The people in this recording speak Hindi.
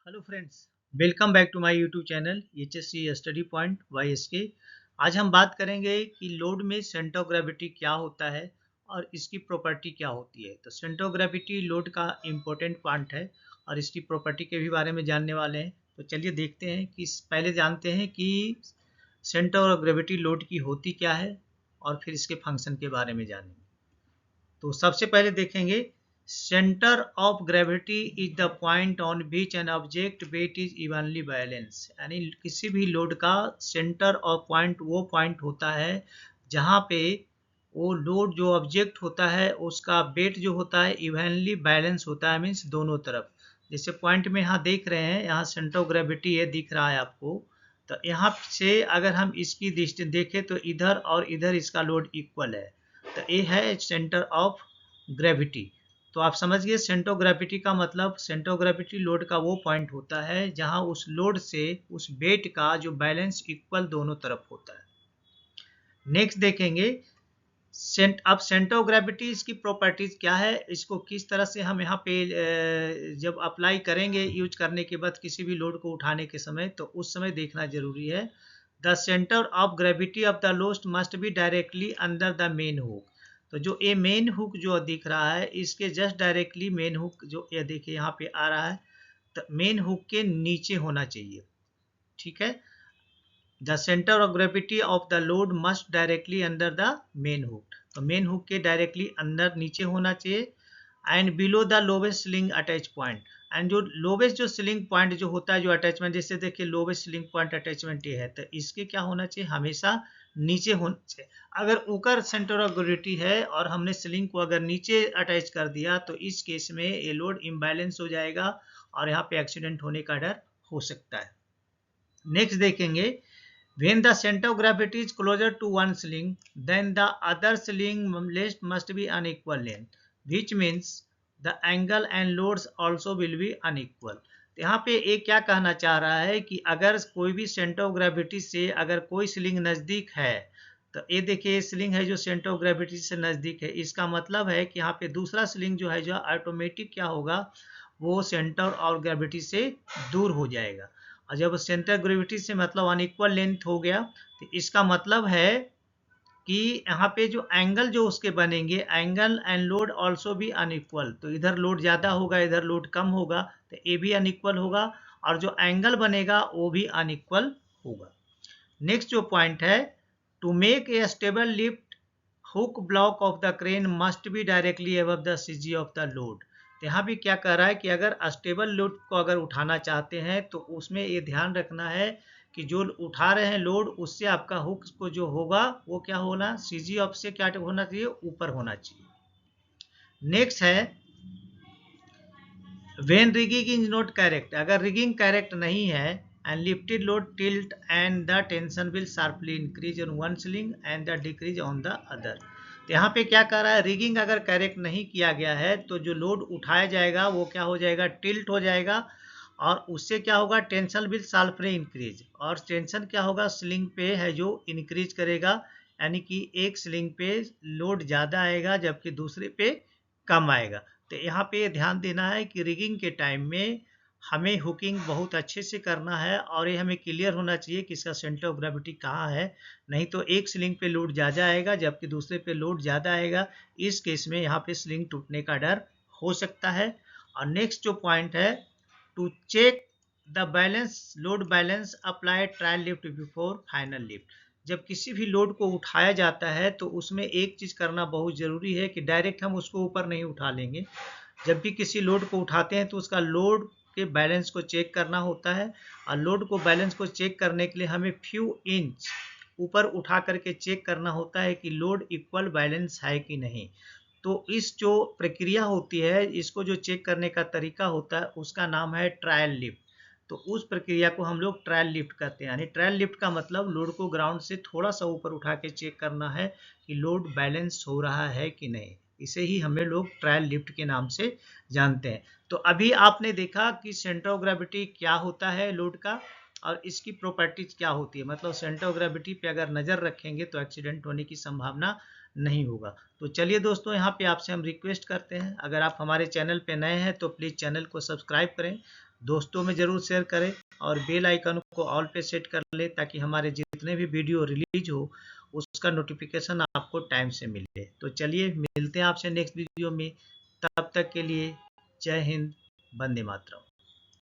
Hello friends, welcome back to my YouTube channel HSC study point YSK. आज हम बात करेंगे कि लोड में सेंटर ऑफ ग्रेविटी क्या होता है और इसकी प्रॉपर्टी क्या होती है। तो सेंटर ऑफ ग्रेविटी लोड का इम्पोर्टेंट पार्ट है और इसकी प्रॉपर्टी के भी बारे में जानने वाले हैं। तो चलिए देखते हैं कि पहले जानते हैं कि सेंटर ऑफ ग्रेविटी लोड की होती क्या है और फिर इसके फंक्शन के बारे में जानेंगे। तो सबसे पहले देखेंगे, centre of gravity is the point on which an object wait is evenly balance. यानी किसी भी लोड का सेंटर ऑफ पॉइंट वो पॉइंट होता है जहाँ पे वो लोड जो ऑब्जेक्ट होता है उसका वेट जो होता है इवनली बैलेंस होता है, मीन्स दोनों तरफ। जैसे पॉइंट में यहाँ देख रहे हैं, यहाँ सेंटर ऑफ ग्रेविटी ये दिख रहा है आपको। तो यहाँ से अगर हम इसकी दृष्टि देखें तो इधर और इधर इसका लोड इक्वल है। तो ये है सेंटर ऑफ ग्रेविटी। तो आप समझ गए, सेंटर ऑफ ग्रेविटी का मतलब सेंटर ऑफ ग्रेविटी लोड का वो पॉइंट होता है जहां उस लोड से उस वेट का जो बैलेंस इक्वल दोनों तरफ होता है। नेक्स्ट देखेंगे, अब सेंटर ऑफ ग्रेविटी इसकी प्रॉपर्टीज क्या है, इसको किस तरह से हम यहाँ पे जब अप्लाई करेंगे यूज करने के बाद किसी भी लोड को उठाने के समय, तो उस समय देखना जरूरी है। The centre of gravity of the load must be directly under the main hook. तो जो ये मेन हुक जो दिख रहा है इसके जस्ट डायरेक्टली मेन हुक जो ये देखिए यहाँ पे आ रहा है, तो मेन हुक के नीचे होना चाहिए। ठीक है, the centre of gravity of the load must directly under the main hook. तो मेन हुक के डायरेक्टली अंदर नीचे होना चाहिए। And below the lowest sling attach point. And जो लोवेस्ट जो स्लिंग पॉइंट जो होता है जो अटैचमेंट, जैसे देखिए लोवेस्ट स्लिंग पॉइंट अटैचमेंट ये है, तो इसके क्या होना चाहिए, हमेशा नीचे होना चाहिए। अगर ऊपर सेंटर ऑफ ग्रेविटी है और हमने स्लिंग को अगर नीचे अटैच कर दिया तो इस केस में ये लोड इम्बैलेंस हो जाएगा और यहाँ पे एक्सीडेंट होने का डर हो सकता है। नेक्स्ट देखेंगे, when the center of gravity is closer to one sling, then the other sling length must be unequal length, which means the angle and loads also will be unequal। तो यहाँ पे एक क्या कहना चाह रहा है कि अगर कोई भी सेंटर ऑफ ग्रेविटी से अगर कोई स्लिंग नज़दीक है, तो ये देखिए स्लिंग है जो सेंटर ऑफ ग्रेविटी से नज़दीक है, इसका मतलब है कि यहाँ पे दूसरा स्लिंग जो है जो ऑटोमेटिक क्या होगा, वो सेंटर ऑफ ग्रेविटी से दूर हो जाएगा। और जब सेंटर ग्रेविटी से मतलब अनइक्वल लेंथ हो गया, तो इसका मतलब है कि यहाँ पे जो एंगल जो उसके बनेंगे, एंगल एंड लोड ऑल्सो भी अनइक्वल। तो इधर लोड ज़्यादा होगा, इधर लोड कम होगा, तो ये भी अनइक्वल होगा और जो एंगल बनेगा वो भी अनइक्वल होगा। नेक्स्ट जो पॉइंट है, to make a stable lift hook block of the crane must be directly above the CG of the load. तो यहाँ भी क्या कर रहा है कि अगर स्टेबल लोड को अगर उठाना चाहते हैं तो उसमें ये ध्यान रखना है कि जो उठा रहे हैं लोड उससे आपका हुक को जो होगा वो क्या होना, सीजी ऑफ से क्या होना चाहिए, ऊपर होना चाहिए। नेक्स्ट है, when rigging is not correct. अगर रिगिंग करेक्ट नहीं है and lifted load tilt and the tension will sharply increase on one sling and the decrease on the other। तो यहाँ पे क्या कर रहा है, रिगिंग अगर करेक्ट नहीं किया गया है तो जो लोड उठाया जाएगा वो क्या हो जाएगा, टिल्ट हो जाएगा और उससे क्या होगा, टेंशन विल शार्पली इंक्रीज। और टेंशन क्या होगा, स्लिंग पे है जो इंक्रीज करेगा, यानी कि एक स्लिंग पे लोड ज़्यादा आएगा जबकि दूसरे पे कम आएगा। तो यहाँ पे ध्यान देना है कि रिगिंग के टाइम में हमें हुकिंग बहुत अच्छे से करना है और ये हमें क्लियर होना चाहिए कि इसका सेंटर ऑफ ग्रेविटी कहाँ है। नहीं तो एक स्लिंग पे लोड ज़्यादा आएगा जबकि दूसरे पे लोड ज़्यादा आएगा, इस केस में यहाँ पे स्लिंग टूटने का डर हो सकता है। और नेक्स्ट जो पॉइंट है, to check the balance load balance apply trial lift before final lift. जब किसी भी लोड को उठाया जाता है तो उसमें एक चीज़ करना बहुत ज़रूरी है कि डायरेक्ट हम उसको ऊपर नहीं उठा लेंगे। जब भी किसी लोड को उठाते हैं तो उसका लोड के बैलेंस को चेक करना होता है और लोड को बैलेंस को चेक करने के लिए हमें फ्यू इंच ऊपर उठा करके चेक करना होता है कि लोड इक्वल बैलेंस है कि नहीं। तो इस जो प्रक्रिया होती है, इसको जो चेक करने का तरीका होता है उसका नाम है ट्रायल लिफ्ट। तो उस प्रक्रिया को हम लोग ट्रायल लिफ्ट कहते हैं। यानी ट्रायल लिफ्ट का मतलब लोड को ग्राउंड से थोड़ा सा ऊपर उठा के चेक करना है कि लोड बैलेंस हो रहा है कि नहीं। इसे ही हमें लोग ट्रायल लिफ्ट के नाम से जानते हैं। तो अभी आपने देखा कि सेंटर ऑफ ग्रेविटी क्या होता है लोड का और इसकी प्रॉपर्टीज क्या होती है। मतलब सेंटर ऑफ ग्रेविटी पे अगर नज़र रखेंगे तो एक्सीडेंट होने की संभावना नहीं होगा। तो चलिए दोस्तों, यहाँ पे आपसे हम रिक्वेस्ट करते हैं, अगर आप हमारे चैनल पे नए हैं तो प्लीज़ चैनल को सब्सक्राइब करें, दोस्तों में ज़रूर शेयर करें और बेल आइकन को ऑल पे सेट कर लें ताकि हमारे जितने भी वीडियो रिलीज हो उसका नोटिफिकेशन आपको टाइम से मिले। तो चलिए मिलते हैं आपसे नेक्स्ट वीडियो में, तब तक के लिए जय हिंद, वंदे मातरम।